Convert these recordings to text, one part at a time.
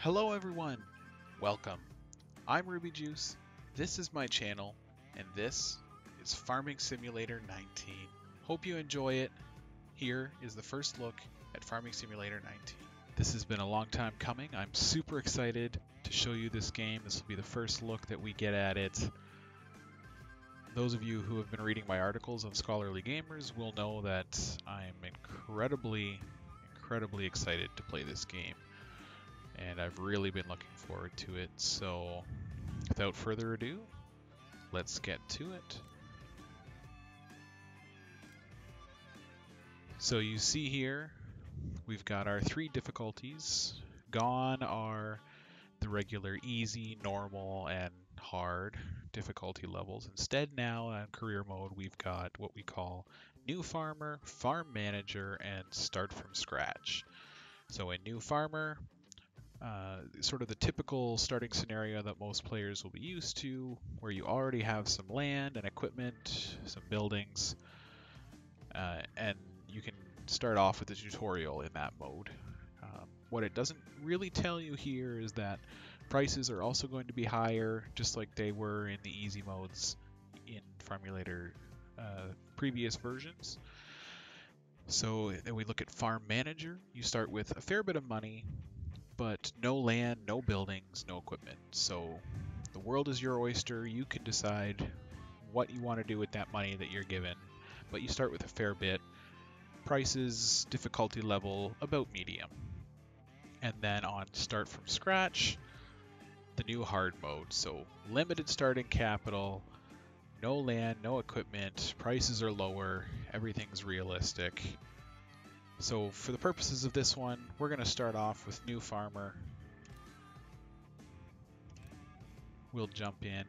Hello everyone, welcome. I'm Ruby Juice, this is my channel, and this is Farming Simulator 19. Hope you enjoy it. Here is the first look at Farming Simulator 19. This has been a long time coming. I'm super excited to show you this game. This will be the first look that we get at it. Those of you who have been reading my articles on Scholarly Gamers will know that I'm incredibly excited to play this game. And I've really been looking forward to it. So without further ado, let's get to it. So you see here, we've got our three difficulties. Gone are the regular easy, normal, and hard difficulty levels. Instead now on career mode, we've got what we call New Farmer, Farm Manager, and Start from Scratch. So in New Farmer, sort of the typical starting scenario that most players will be used to, where you already have some land and equipment, some buildings, and you can start off with the tutorial in that mode. What it doesn't really tell you here is that prices are also going to be higher, just like they were in the easy modes in Farmulator previous versions. So then we look at Farm Manager. You start with a fair bit of money, but no land, no buildings, no equipment. So the world is your oyster. You can decide what you want to do with that money that you're given, but you start with a fair bit. Prices, difficulty level, about medium. And then on Start from Scratch, the new hard mode. So limited starting capital, no land, no equipment, prices are lower, everything's realistic. So for the purposes of this one, we're going to start off with New Farmer. We'll jump in.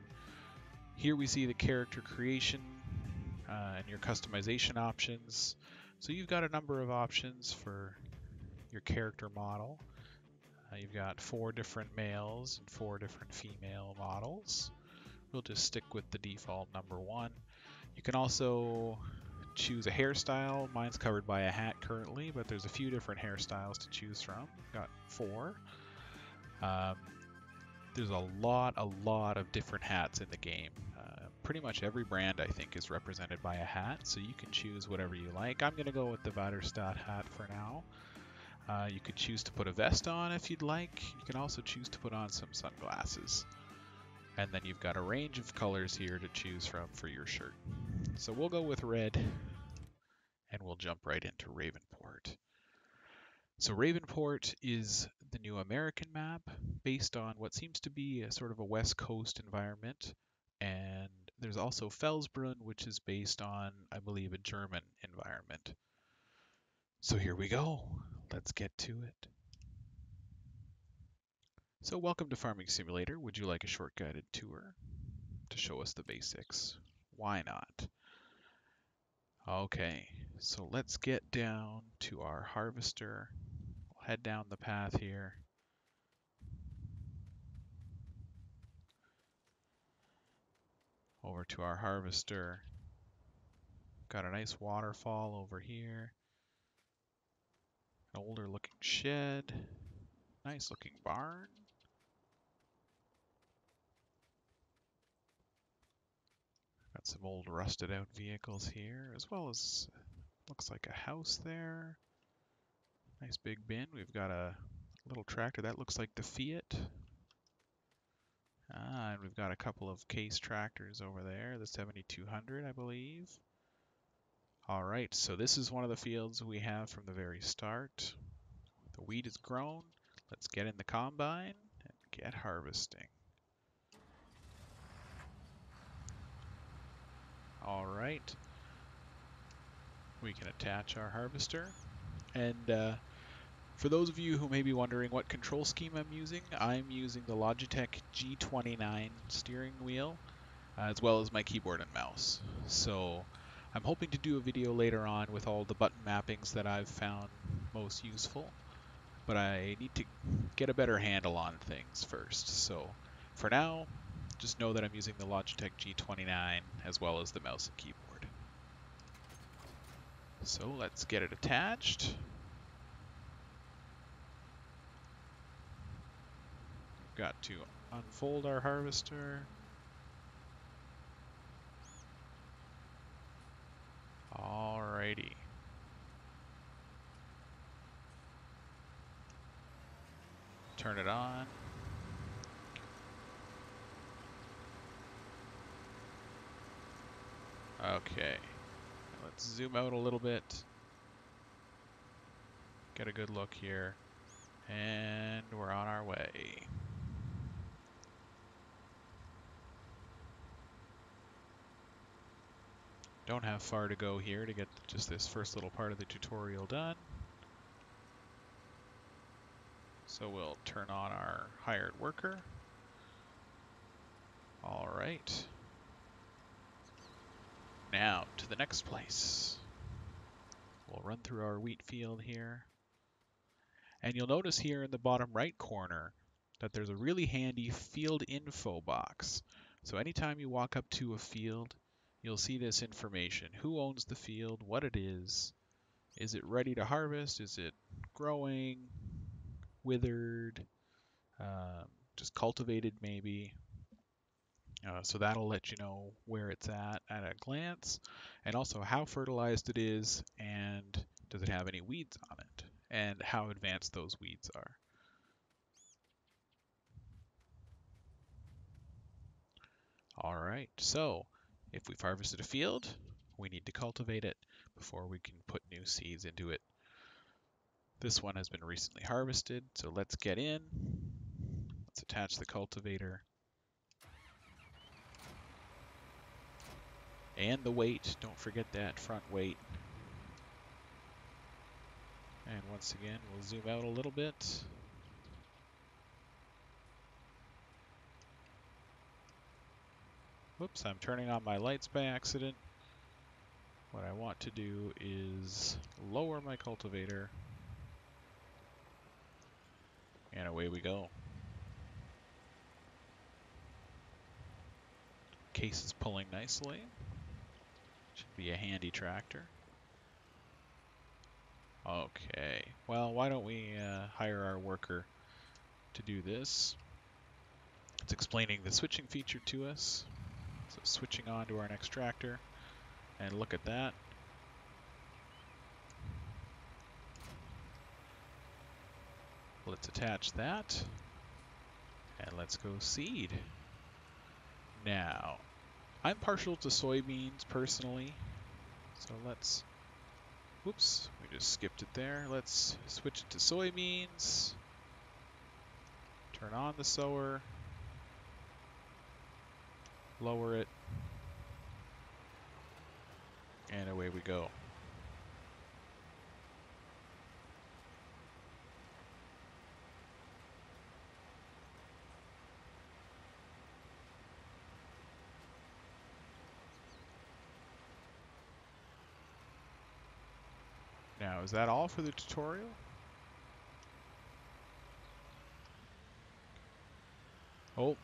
Here we see the character creation and your customization options. So you've got a number of options for your character model. You've got 4 different males and 4 different female models. We'll just stick with the default number 1. You can also choose a hairstyle. Mine's covered by a hat currently, but there's a few different hairstyles to choose from. Got 4. There's a lot of different hats in the game. Pretty much every brand, I think, is represented by a hat, so you can choose whatever you like. I'm going to go with the Vaderstad hat for now. You could choose to put a vest on if you'd like. You can also choose to put on some sunglasses. And then you've got a range of colors here to choose from for your shirt. So we'll go with red, and we'll jump right into Ravenport. So Ravenport is the new American map based on what seems to be a sort of a West Coast environment. And there's also Felsbrunn, which is based on, I believe, a German environment. So here we go. Let's get to it. So welcome to Farming Simulator. Would you like a short guided tour to show us the basics? Why not? Okay, so let's get down to our harvester. We'll head down the path here. Over to our harvester. Got a nice waterfall over here. An older looking shed. Nice looking barn. Got some old rusted out vehicles here, as well as looks like a house there. Nice big bin. We've got a little tractor. That looks like the Fiat. And we've got a couple of case tractors over there. The 7200, I believe. All right, so this is one of the fields we have from the very start. The wheat is grown. Let's get in the combine and get harvesting. All right. We can attach our harvester. And for those of you who may be wondering what control scheme I'm using the Logitech G29 steering wheel, as well as my keyboard and mouse. So I'm hoping to do a video later on with all the button mappings that I've found most useful, but I need to get a better handle on things first. So for now, just know that I'm using the Logitech G29 as well as the mouse and keyboard. So let's get it attached. Got to unfold our harvester. Alrighty. Turn it on. Okay. Let's zoom out a little bit. Get a good look here. And we're on our way. Don't have far to go here to get just this first little part of the tutorial done. So we'll turn on our hired worker. All right. Now to the next place. We'll run through our wheat field here. And you'll notice here in the bottom right corner that there's a really handy field info box. So anytime you walk up to a field, you'll see this information. Who owns the field, what it is it ready to harvest, is it growing, withered, just cultivated maybe. So that'll let you know where it's at a glance, and also how fertilized it is, and does it have any weeds on it, and how advanced those weeds are. All right, so if we've harvested a field, we need to cultivate it before we can put new seeds into it. This one has been recently harvested, so let's get in. Let's attach the cultivator. And the weight, don't forget that front weight. And once again, we'll zoom out a little bit. Whoops, I'm turning on my lights by accident. What I want to do is lower my cultivator. And away we go. Case is pulling nicely. Should be a handy tractor. Okay, well, why don't we hire our worker to do this? It's explaining the switching feature to us. So switching on to our next tractor, and look at that. Let's attach that, and let's go seed. Now, I'm partial to soybeans personally, so let's, whoops, we just skipped it there. Let's switch it to soybeans, turn on the sower, lower it, and away we go. Now, is that all for the tutorial? Oh.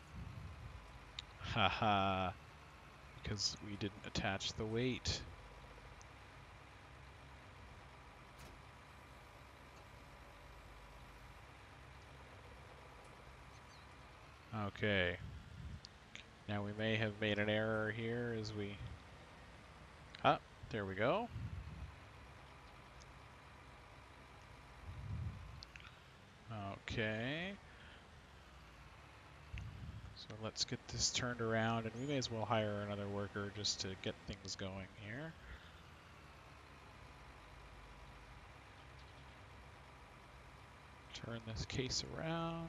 Haha. Because we didn't attach the weight. Okay. Now we may have made an error here as we... Ah, there we go. Okay. So let's get this turned around, and we may as well hire another worker just to get things going here. Turn this case around.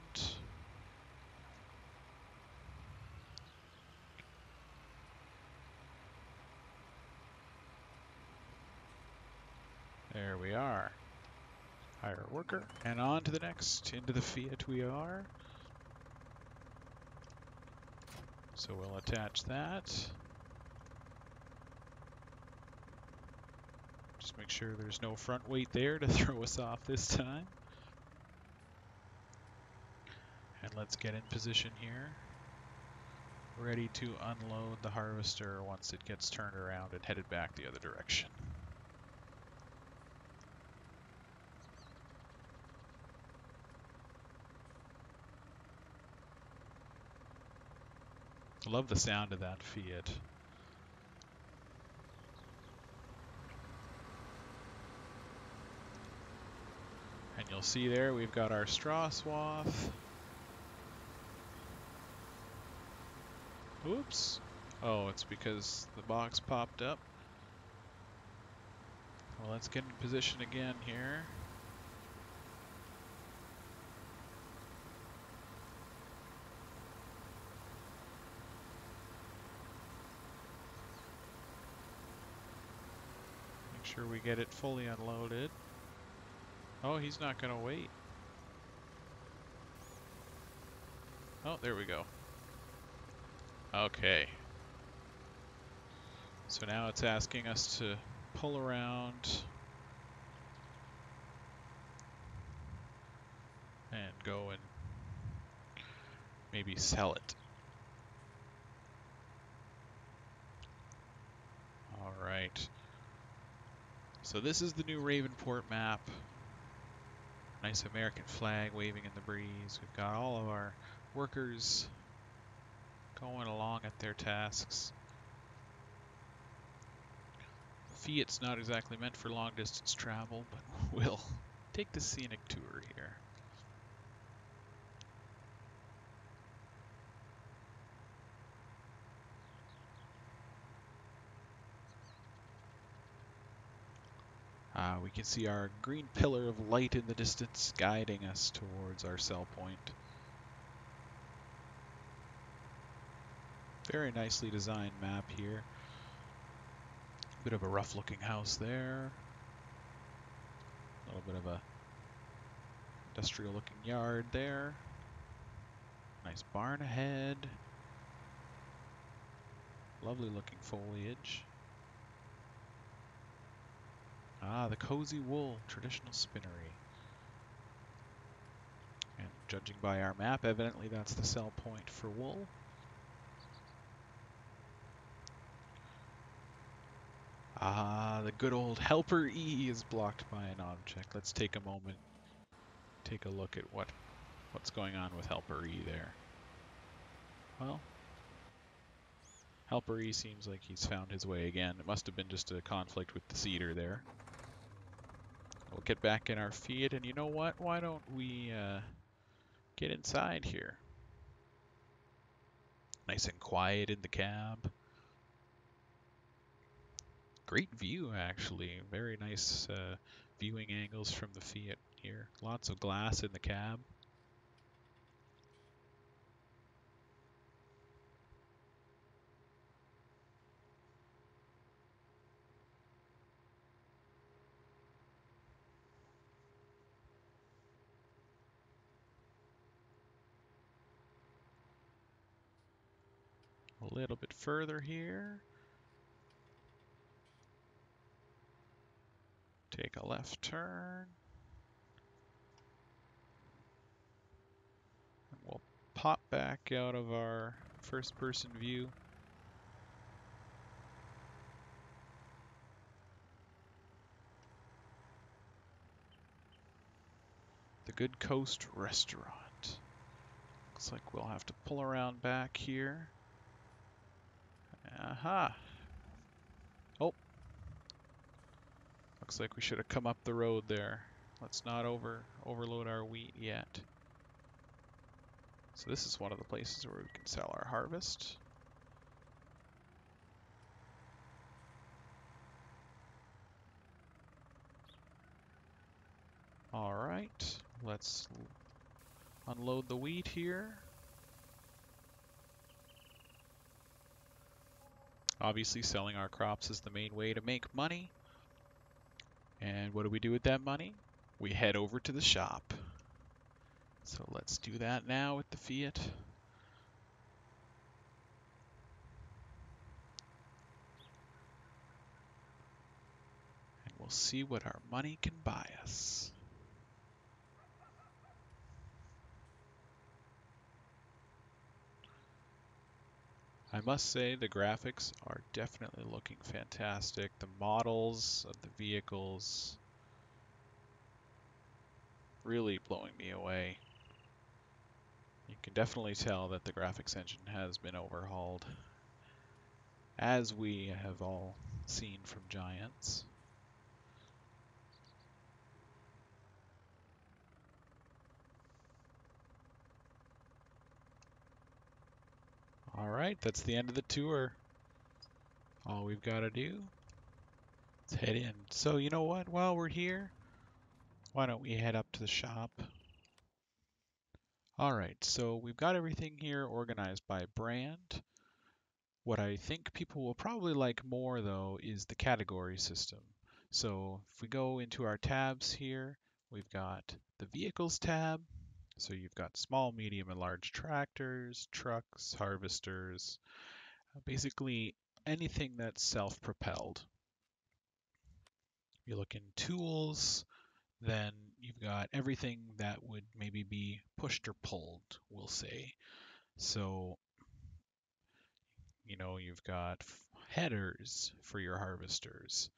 There we are. Hire a worker, and on to the next. Into the Fiat we are. So we'll attach that. Just make sure there's no front weight there to throw us off this time. And let's get in position here. Ready to unload the harvester once it gets turned around and headed back the other direction. I love the sound of that Fiat. And you'll see there we've got our straw swath. Oops. Oh, it's because the box popped up. Well, let's get in position again here. Make sure we get it fully unloaded. Oh, he's not going to wait. Oh, there we go. Okay. So now it's asking us to pull around and go and maybe sell it. All right. So this is the new Ravenport map. Nice American flag waving in the breeze. We've got all of our workers going along at their tasks. Fiat's not exactly meant for long distance travel, but we'll take the scenic tour here. We can see our green pillar of light in the distance guiding us towards our sell point. Very nicely designed map here. Bit of a rough looking house there. A little bit of a industrial looking yard there. Nice barn ahead. Lovely looking foliage. Ah, the Cozy Wool traditional spinnery. And judging by our map, evidently that's the sell point for wool. Ah, the good old Helper E is blocked by an object. Let's take a moment, take a look at what's going on with Helper E there. Well, Helper E seems like he's found his way again. It must have been just a conflict with the seeder there. We'll get back in our Fiat, and you know what? Why don't we get inside here? Nice and quiet in the cab. Great view, actually. Very nice viewing angles from the Fiat here. Lots of glass in the cab. A little bit further here. Take a left turn. And we'll pop back out of our first person view. The Good Coast Restaurant. Looks like we'll have to pull around back here. Aha! Oh! Looks like we should have come up the road there. Let's not overload our wheat yet. So this is one of the places where we can sell our harvest. Alright, let's unload the wheat here. Obviously selling our crops is the main way to make money. And what do we do with that money? We head over to the shop. So let's do that now with the Fiat. And we'll see what our money can buy us. I must say the graphics are definitely looking fantastic. The models of the vehicles really blowing me away. You can definitely tell that the graphics engine has been overhauled, as we have all seen from Giants. All right, that's the end of the tour. All we've got to do is head in. So you know what? While we're here, why don't we head up to the shop? All right, so we've got everything here organized by brand. What I think people will probably like more, though, is the category system. So if we go into our tabs here, we've got the Vehicles tab. So you've got small, medium, and large tractors, trucks, harvesters, basically anything that's self-propelled. You look in Tools, then you've got everything that would maybe be pushed or pulled, we'll say. So, you've got headers for your harvesters.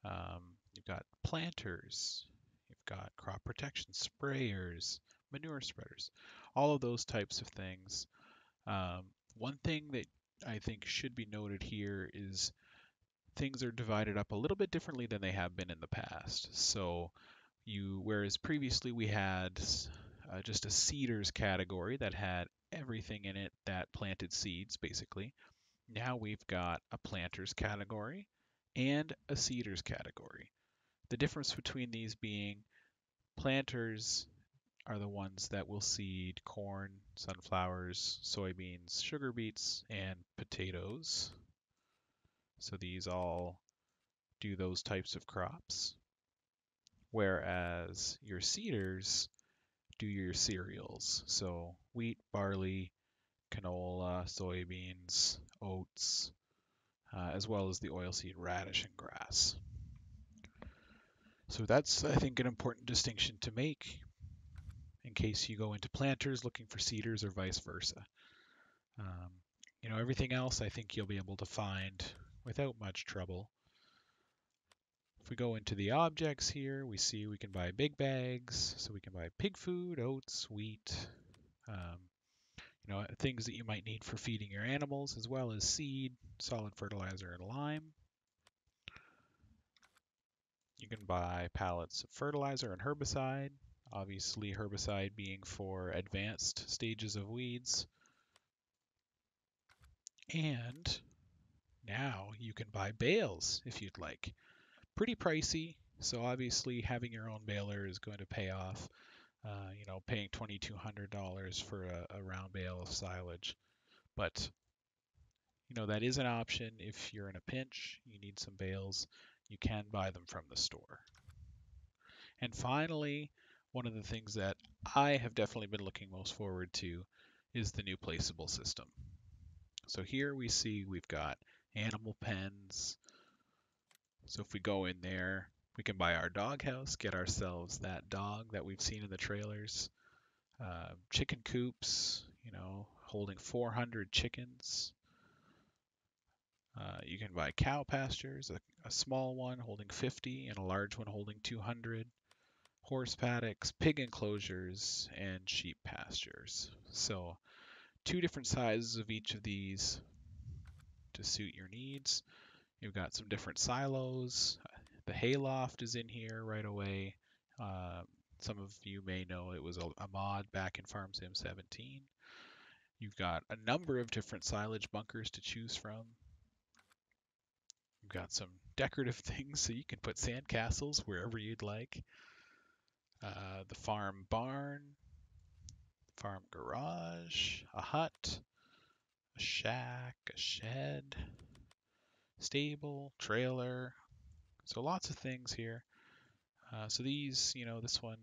You've got planters. You've got crop protection sprayers, manure spreaders, all of those types of things. One thing that I think should be noted here is things are divided up a little bit differently than they have been in the past. So whereas previously we had just a seeders category that had everything in it that planted seeds, basically. Now we've got a planters category and a seeders category. The difference between these being planters are the ones that will seed corn, sunflowers, soybeans, sugar beets, and potatoes. So these all do those types of crops. Whereas your seeders do your cereals. So wheat, barley, canola, soybeans, oats, as well as the oilseed radish and grass. So that's, I think, an important distinction to make in case you go into planters looking for seeders or vice versa. Everything else I think you'll be able to find without much trouble. If we go into the objects here, we see we can buy big bags, so we can buy pig food, oats, wheat, things that you might need for feeding your animals, as well as seed, solid fertilizer, and lime. You can buy pallets of fertilizer and herbicide, obviously herbicide being for advanced stages of weeds. And now you can buy bales if you'd like. Pretty pricey, so obviously having your own baler is going to pay off. Paying $2,200 for a round bale of silage. But, that is an option if you're in a pinch, you need some bales, you can buy them from the store. And finally, one of the things that I have definitely been looking most forward to is the new placeable system. So here we see we've got animal pens. So if we go in there, we can buy our doghouse, get ourselves that dog that we've seen in the trailers. Chicken coops, holding 400 chickens. You can buy cow pastures, a small one holding 50 and a large one holding 200. Horse paddocks, pig enclosures, and sheep pastures. So 2 different sizes of each of these to suit your needs. You've got some different silos. The hayloft is in here right away. Some of you may know it was a mod back in FarmSim 17. You've got a number of different silage bunkers to choose from. You've got some decorative things so you can put sandcastles wherever you'd like. The farm barn, farm garage, a hut, a shack, a shed, stable, trailer. So lots of things here. So these, this one,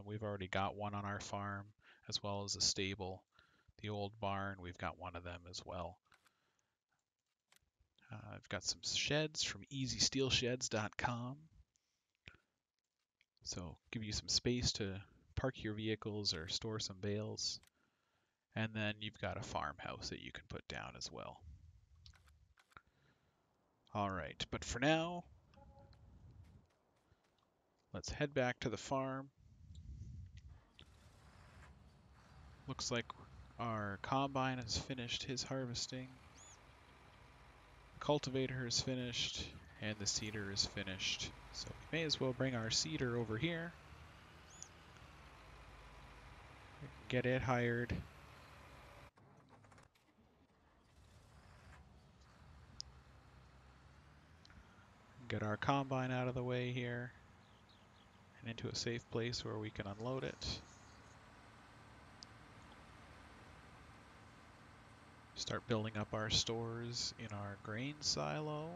we've already got one on our farm, as well as a stable. The old barn, we've got one of them as well. I've got some sheds from easysteelsheds.com. So give you some space to park your vehicles or store some bales. And then you've got a farmhouse that you can put down as well. All right, but for now, let's head back to the farm. Looks like our combine has finished his harvesting. The cultivator is finished, and the seeder is finished. So we may as well bring our seeder over here. Get it hired. Get our combine out of the way here and into a safe place where we can unload it. Start building up our stores in our grain silo.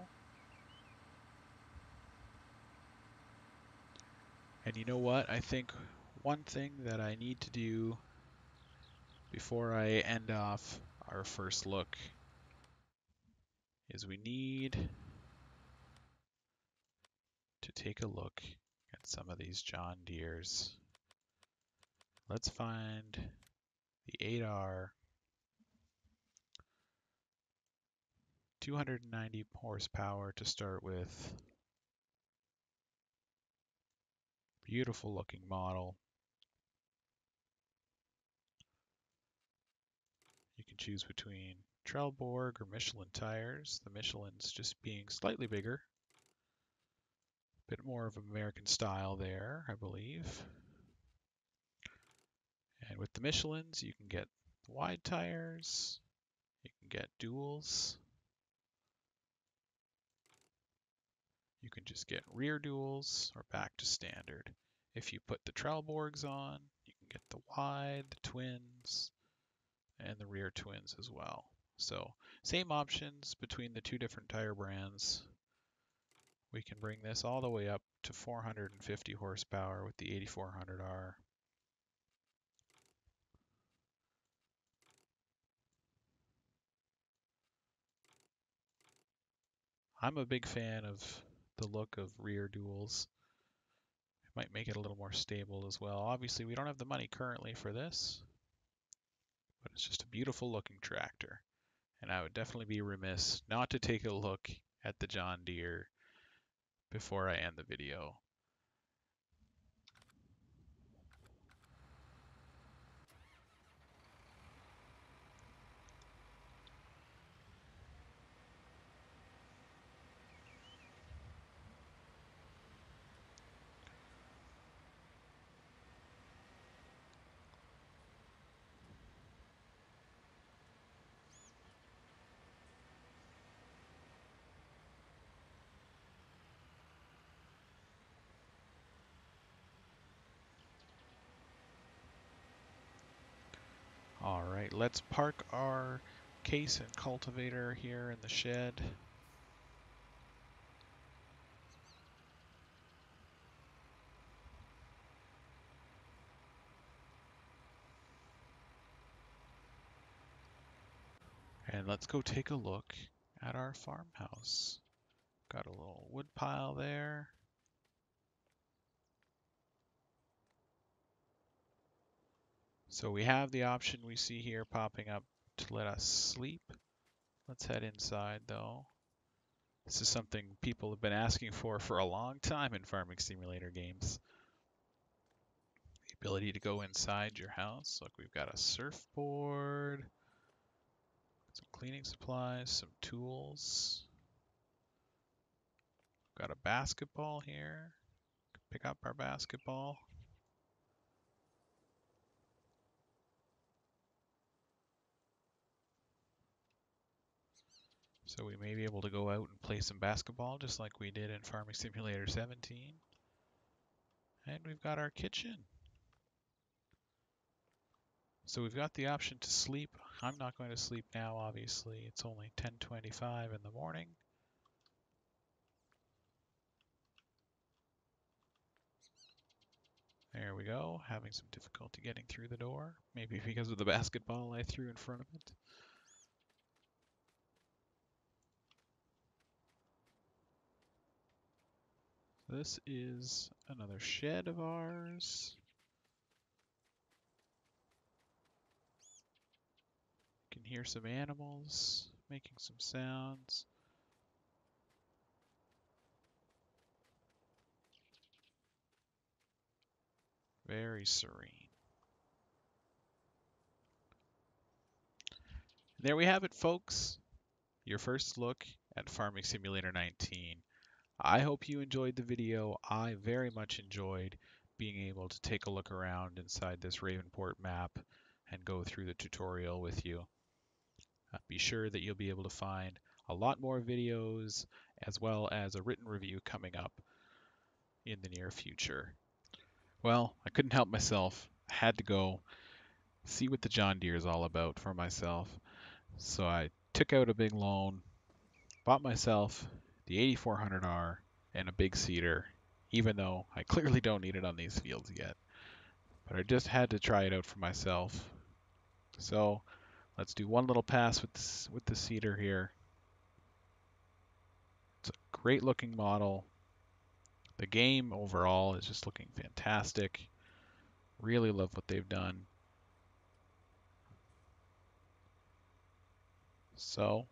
And you know what? I think one thing that I need to do before I end off our first look is we need to take a look at some of these John Deeres. Let's find the 8R 290 horsepower to start with. Beautiful looking model. You can choose between Trelleborg or Michelin tires. The Michelin's just being slightly bigger. A bit more of American style there, I believe. And with the Michelins, you can get wide tires. You can get duals. You can just get rear duals or back to standard. If you put the Trelleborgs on, you can get the wide, the twins, and the rear twins as well. So same options between the two different tire brands. We can bring this all the way up to 450 horsepower with the 8400R. I'm a big fan of the look of rear duals. It might make it a little more stable as well. Obviously, we don't have the money currently for this, but it's just a beautiful looking tractor. And I would definitely be remiss not to take a look at the John Deere before I end the video. All right, let's park our case and cultivator here in the shed. And let's go take a look at our farmhouse. Got a little wood pile there. So we have the option we see here popping up to let us sleep. Let's head inside though. This is something people have been asking for a long time in farming simulator games. The ability to go inside your house. Look, we've got a surfboard, some cleaning supplies, some tools. Got a basketball here. Pick up our basketball. So we may be able to go out and play some basketball just like we did in Farming Simulator 17. And we've got our kitchen. So we've got the option to sleep. I'm not going to sleep now, obviously. It's only 10:25 in the morning. There we go, having some difficulty getting through the door. Maybe because of the basketball I threw in front of it. This is another shed of ours. You can hear some animals making some sounds. Very serene. There we have it, folks. Your first look at Farming Simulator 19. I hope you enjoyed the video. I very much enjoyed being able to take a look around inside this Ravenport map and go through the tutorial with you. Be sure that you'll be able to find a lot more videos as well as a written review coming up in the near future. Well, I couldn't help myself. I had to go see what the John Deere is all about for myself. So I took out a big loan, bought myself the 8400R and a big seeder, even though I clearly don't need it on these fields yet. But I just had to try it out for myself. So let's do one little pass with the seeder here. It's a great looking model. The game overall is just looking fantastic. Really love what they've done. So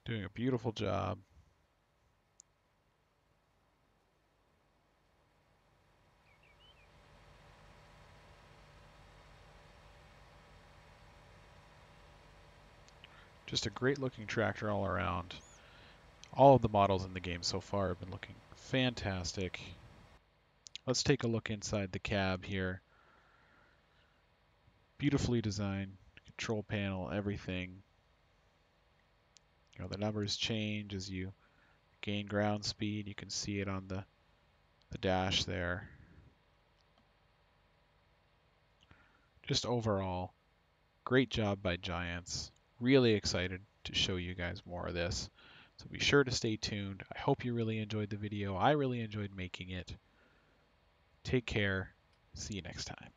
doing a beautiful job. Just a great looking tractor all around. All of the models in the game so far have been looking fantastic. Let's take a look inside the cab here. Beautifully designed, control panel, everything. You know, the numbers change as you gain ground speed. You can see it on the dash there. Just overall, great job by Giants. Really excited to show you guys more of this. So be sure to stay tuned. I hope you really enjoyed the video. I really enjoyed making it. Take care. See you next time.